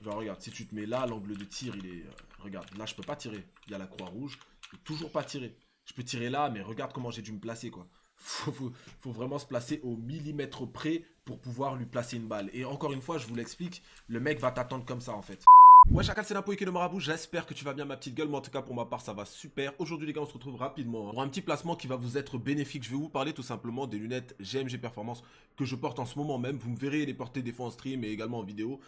Genre regarde, si tu te mets là, l'angle de tir il est... regarde, là je peux pas tirer. Il y a la croix rouge, je peux toujours pas tirer. Je peux tirer là, mais regarde comment j'ai dû me placer quoi. Faut vraiment se placer au millimètre près pour pouvoir lui placer une balle. Et encore une fois, je vous l'explique, le mec va t'attendre comme ça en fait. Ouais Chacal, c'est Napo et le marabout, j'espère que tu vas bien ma petite gueule, mais en tout cas pour ma part ça va super. Aujourd'hui les gars on se retrouve rapidement pour un petit placement qui va vous être bénéfique. Je vais vous parler tout simplement des lunettes GMG Performance que je porte en ce moment même. Vous me verrez les porter des fois en stream et également en vidéo,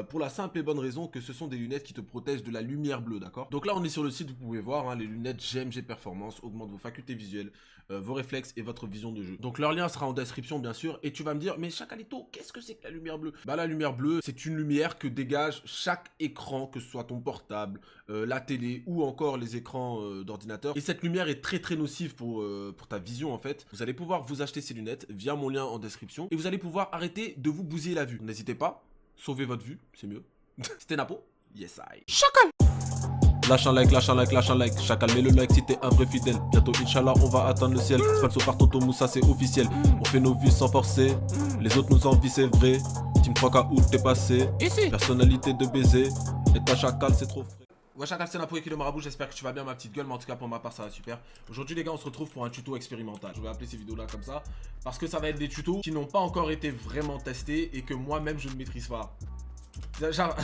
pour la simple et bonne raison que ce sont des lunettes qui te protègent de la lumière bleue, d'accord. Donc là on est sur le site, vous pouvez voir, hein, les lunettes GMG Performance augmentent vos facultés visuelles, vos réflexes et votre vision de jeu. Donc leur lien sera en description bien sûr. Et tu vas me dire, mais Chacalito, qu'est-ce que c'est que la lumière bleue? Bah la lumière bleue, c'est une lumière que dégage chaque écran, que ce soit ton portable, la télé ou encore les écrans d'ordinateur. Et cette lumière est très nocive pour ta vision en fait. Vous allez pouvoir vous acheter ces lunettes via mon lien en description. Et vous allez pouvoir arrêter de vous bousiller la vue. N'hésitez pas, sauvez votre vue, c'est mieux. C'était Napo, yes I. Chacal! Lâche un like, lâche un like, lâche un like. Chacal, mets le like si t'es un vrai fidèle. Bientôt, Inch'Allah, on va atteindre le ciel. Sponsor par Tonton Moussa, c'est officiel. On fait nos vies sans forcer. Les autres nous envient, c'est vrai. Team 3K où t'es passé. Ici. Personnalité de baiser. Et ta Chacal, c'est trop frais. Ouais Chacal, c'est Napo et le marabout, j'espère que tu vas bien ma petite gueule, mais en tout cas pour ma part ça va super. Aujourd'hui les gars on se retrouve pour un tuto expérimental. Je vais appeler ces vidéos là comme ça, parce que ça va être des tutos qui n'ont pas encore été vraiment testés et que moi-même je ne maîtrise pas. Genre,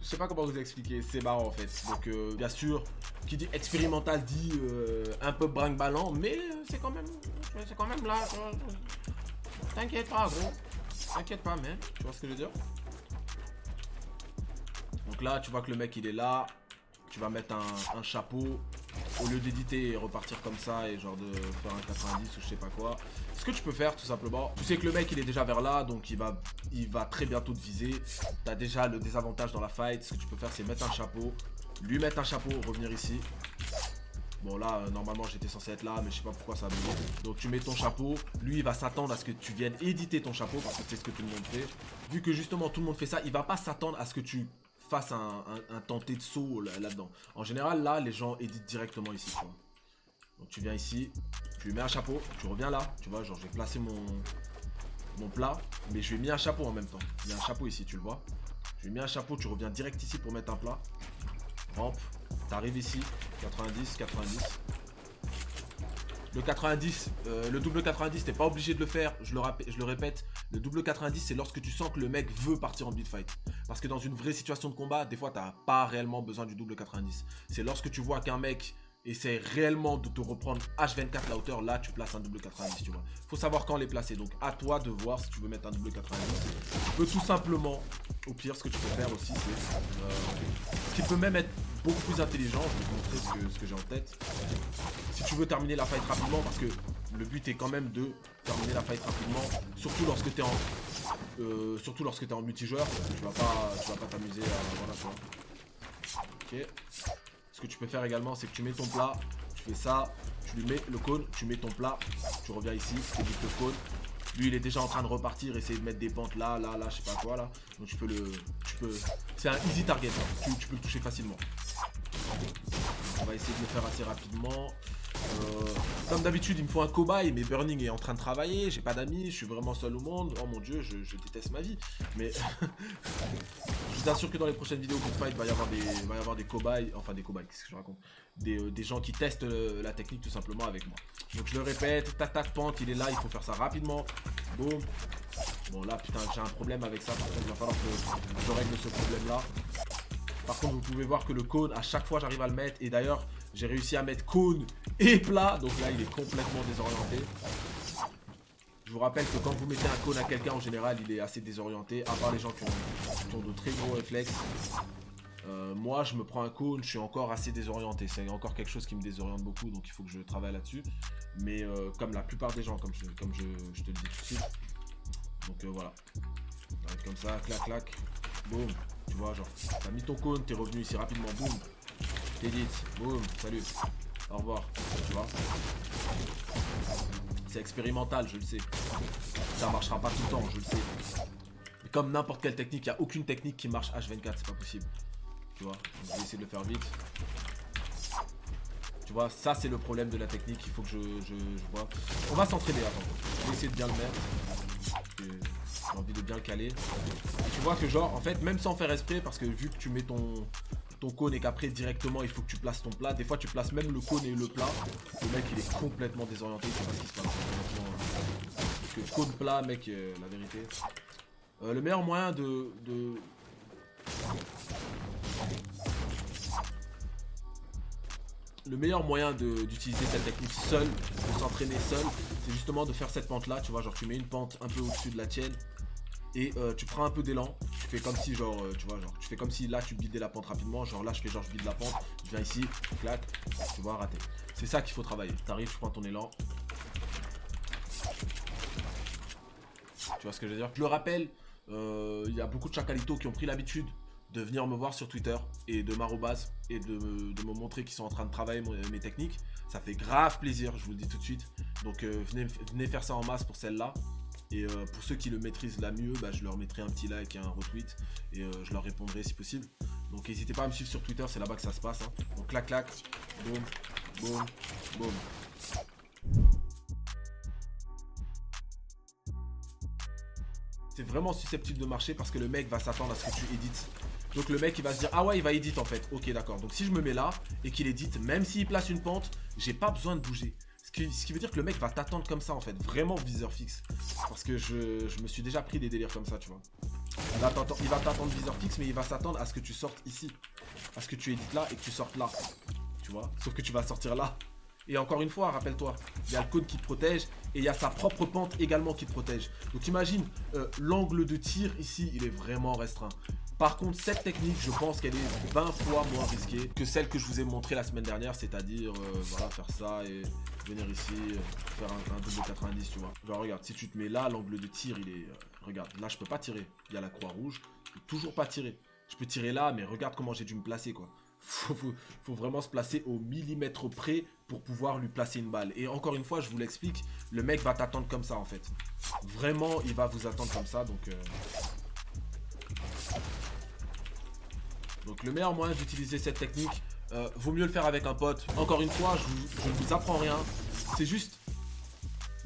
je sais pas comment vous expliquer, c'est marrant en fait. Donc bien sûr, qui dit expérimental dit un peu brinque-ballant, mais c'est quand même là. T'inquiète pas gros, t'inquiète pas man, tu vois ce que je veux dire. Donc là, tu vois que le mec, il est là. Tu vas mettre un chapeau. Au lieu d'éditer et repartir comme ça et genre de faire un 90 ou je sais pas quoi. Ce que tu peux faire, tout simplement, tu sais que le mec, il est déjà vers là. Donc il va très bientôt te viser. Tu as déjà le désavantage dans la fight. Ce que tu peux faire, c'est mettre un chapeau. Lui mettre un chapeau, revenir ici. Bon là, normalement, j'étais censé être là, mais je sais pas pourquoi ça a donné. Donc tu mets ton chapeau. Lui, il va s'attendre à ce que tu viennes éditer ton chapeau parce que c'est ce que tout le monde fait. Vu que justement, tout le monde fait ça, il va pas s'attendre à ce que tu fasse un tenté de saut là-dedans. En général, là, les gens éditent directement ici, tu vois. Donc tu viens ici, tu lui mets un chapeau, tu reviens là, tu vois, genre j'ai placé mon plat, mais je lui ai mis un chapeau en même temps. Il y a un chapeau ici, tu le vois. Je lui ai mis un chapeau, tu reviens direct ici pour mettre un plat. Rampe, t'arrives ici, 90, 90. Le 90, le double 90, t'es pas obligé de le faire, je le répète. Le double 90, c'est lorsque tu sens que le mec veut partir en beat fight. Parce que dans une vraie situation de combat, des fois, t'as pas réellement besoin du double 90. C'est lorsque tu vois qu'un mec essaie réellement de te reprendre H24 la hauteur, là, tu places un double 90, tu vois. Faut savoir quand les placer. Donc, à toi de voir si tu veux mettre un double 90. Tu peux tout simplement, au pire, ce que tu peux faire aussi, c'est... ce qui peut même être beaucoup plus intelligent. Je vais te montrer ce que j'ai en tête. Si tu veux terminer la fight rapidement, parce que le but est quand même de terminer la fight rapidement, surtout lorsque tu es en multijoueur, tu vas pas t'amuser à voilà quoi. Ok. Ce que tu peux faire également, c'est que tu mets ton plat, tu fais ça, tu lui mets le cône, tu mets ton plat, tu reviens ici, tu évites le cône. Lui il est déjà en train de repartir, essayer de mettre des pentes là, je sais pas quoi là. Donc c'est un easy target, hein. Tu peux le toucher facilement. On va essayer de le faire assez rapidement. Comme d'habitude, il me faut un cobaye, mais Burning est en train de travailler, j'ai pas d'amis, je suis vraiment seul au monde. Oh mon dieu, je déteste ma vie. Mais je vous assure que dans les prochaines vidéos Good Fight, il va y avoir des cobayes, enfin des cobayes, qu'est-ce que je raconte, des gens qui testent la technique tout simplement avec moi. Donc je le répète, tac tac pente, il est là, il faut faire ça rapidement. Boum. Bon là putain, j'ai un problème avec ça, par contre il va falloir que je règle ce problème là. Par contre, vous pouvez voir que le cône, à chaque fois, j'arrive à le mettre. Et d'ailleurs, j'ai réussi à mettre cône et plat. Donc là, il est complètement désorienté. Je vous rappelle que quand vous mettez un cône à quelqu'un, en général, il est assez désorienté. À part les gens qui ont de très gros réflexes. Moi, je me prends un cône, je suis encore assez désorienté. C'est encore quelque chose qui me désoriente beaucoup. Donc, il faut que je travaille là-dessus. Mais comme la plupart des gens, comme je te le dis tout de suite. Donc voilà. T'arrives comme ça, clac, clac. Boum. Tu vois, genre, t'as mis ton cône, t'es revenu ici rapidement, boum. T'édites, boum, salut. Au revoir, tu vois. C'est expérimental, je le sais. Ça marchera pas tout le temps, je le sais. Mais comme n'importe quelle technique, il n'y a aucune technique qui marche H24, c'est pas possible. Tu vois, je vais essayer de le faire vite. Tu vois, ça c'est le problème de la technique, il faut que je vois. On va s'entraîner, attends. Je vais essayer de bien le mettre. J'ai envie de bien le caler. Et tu vois que genre, en fait, même sans faire exprès, parce que vu que tu mets ton cône et qu'après directement il faut que tu places ton plat, des fois tu places même le cône et le plat, le mec il est complètement désorienté, tu sais pas ce qui se passe. Parce que cône plat, mec, la vérité. Le meilleur moyen Le meilleur moyen d'utiliser cette technique seul, de s'entraîner seul, c'est justement de faire cette pente là, tu vois, genre tu mets une pente un peu au-dessus de la tienne et tu prends un peu d'élan, tu fais comme si genre, tu vois, genre tu fais comme si là tu bidais la pente rapidement, genre là je fais genre je bide la pente, je viens ici, clac, tu vois, raté. C'est ça qu'il faut travailler, t'arrives, tu prends ton élan. Tu vois ce que je veux dire? Je le rappelle, il y a beaucoup de chacalitos qui ont pris l'habitude de venir me voir sur Twitter et de m'arrobase et de me montrer qu'ils sont en train de travailler mes techniques. Ça fait grave plaisir, je vous le dis tout de suite. Donc venez faire ça en masse pour celle-là. Et pour ceux qui le maîtrisent la mieux, bah, je leur mettrai un petit like et un retweet. Et je leur répondrai si possible. Donc n'hésitez pas à me suivre sur Twitter, c'est là-bas que ça se passe. Hein. Donc clac clac, boum, boum, boum. C'est vraiment susceptible de marcher parce que le mec va s'attendre à ce que tu édites. Donc le mec il va se dire ah ouais il va éditer en fait. Ok d'accord. Donc si je me mets là et qu'il édite, même s'il place une pente, j'ai pas besoin de bouger. Ce qui veut dire que le mec va t'attendre comme ça en fait. Vraiment viseur fixe. Parce que je me suis déjà pris des délires comme ça tu vois. Il va t'attendre viseur fixe mais il va s'attendre à ce que tu sortes ici. À ce que tu édites là et que tu sortes là. Tu vois. Sauf que tu vas sortir là. Et encore une fois, rappelle-toi, il y a le cône qui te protège et il y a sa propre pente également qui te protège. Donc imagine, l'angle de tir ici, il est vraiment restreint. Par contre, cette technique, je pense qu'elle est 20 fois moins risquée que celle que je vous ai montrée la semaine dernière, c'est-à-dire, voilà, faire ça et venir ici, faire un double 90, tu vois. Genre, regarde, si tu te mets là, l'angle de tir, il est... regarde, là, je peux pas tirer. Il y a la croix rouge, je peux toujours pas tirer. Je peux tirer là, mais regarde comment j'ai dû me placer, quoi. Faut vraiment se placer au millimètre près pour pouvoir lui placer une balle. Et encore une fois, je vous l'explique, le mec va t'attendre comme ça en fait. Vraiment, il va vous attendre comme ça. Donc le meilleur moyen d'utiliser cette technique, vaut mieux le faire avec un pote. Encore une fois, je ne vous apprends rien. C'est juste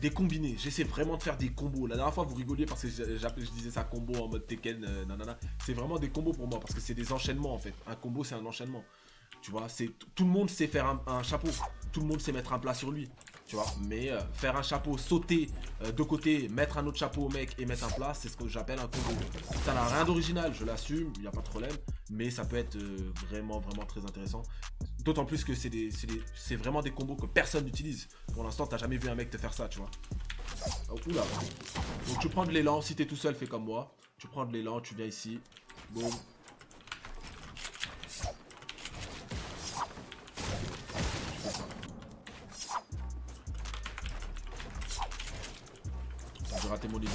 des combinés. J'essaie vraiment de faire des combos. La dernière fois, vous rigoliez parce que je disais ça combo en mode Tekken, nanana. C'est vraiment des combos pour moi parce que c'est des enchaînements en fait. Un combo, c'est un enchaînement. Tu vois, tout le monde sait faire un chapeau. Tout le monde sait mettre un plat sur lui. Tu vois, mais faire un chapeau, sauter de côté, mettre un autre chapeau au mec et mettre un plat, c'est ce que j'appelle un combo. Ça n'a rien d'original, je l'assume, il n'y a pas de problème. Mais ça peut être vraiment très intéressant. D'autant plus que c'est vraiment des combos que personne n'utilise. Pour l'instant, t'as jamais vu un mec te faire ça, tu vois. Oh, oula. Donc tu prends de l'élan, si t'es tout seul, fais comme moi. Tu prends de l'élan, tu viens ici. Boum. J'ai raté mon edit.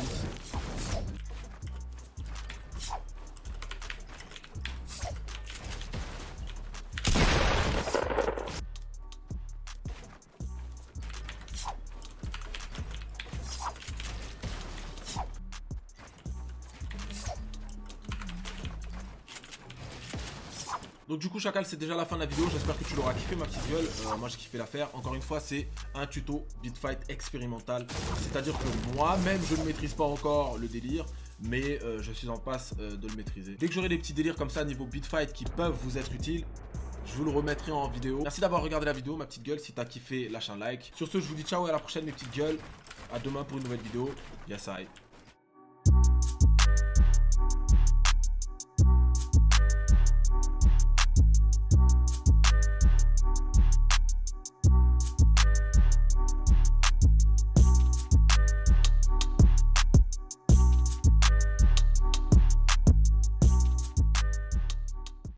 Donc du coup Chacal, c'est déjà la fin de la vidéo, j'espère que tu l'auras kiffé ma petite gueule. Moi j'ai kiffé l'affaire. Encore une fois, c'est un tuto Bitfight expérimental. C'est-à-dire que moi-même je ne maîtrise pas encore le délire, mais je suis en passe de le maîtriser. Dès que j'aurai des petits délires comme ça niveau Bitfight qui peuvent vous être utiles, je vous le remettrai en vidéo. Merci d'avoir regardé la vidéo ma petite gueule. Si t'as kiffé, lâche un like. Sur ce, je vous dis ciao et à la prochaine mes petites gueules. À demain pour une nouvelle vidéo. Yassai.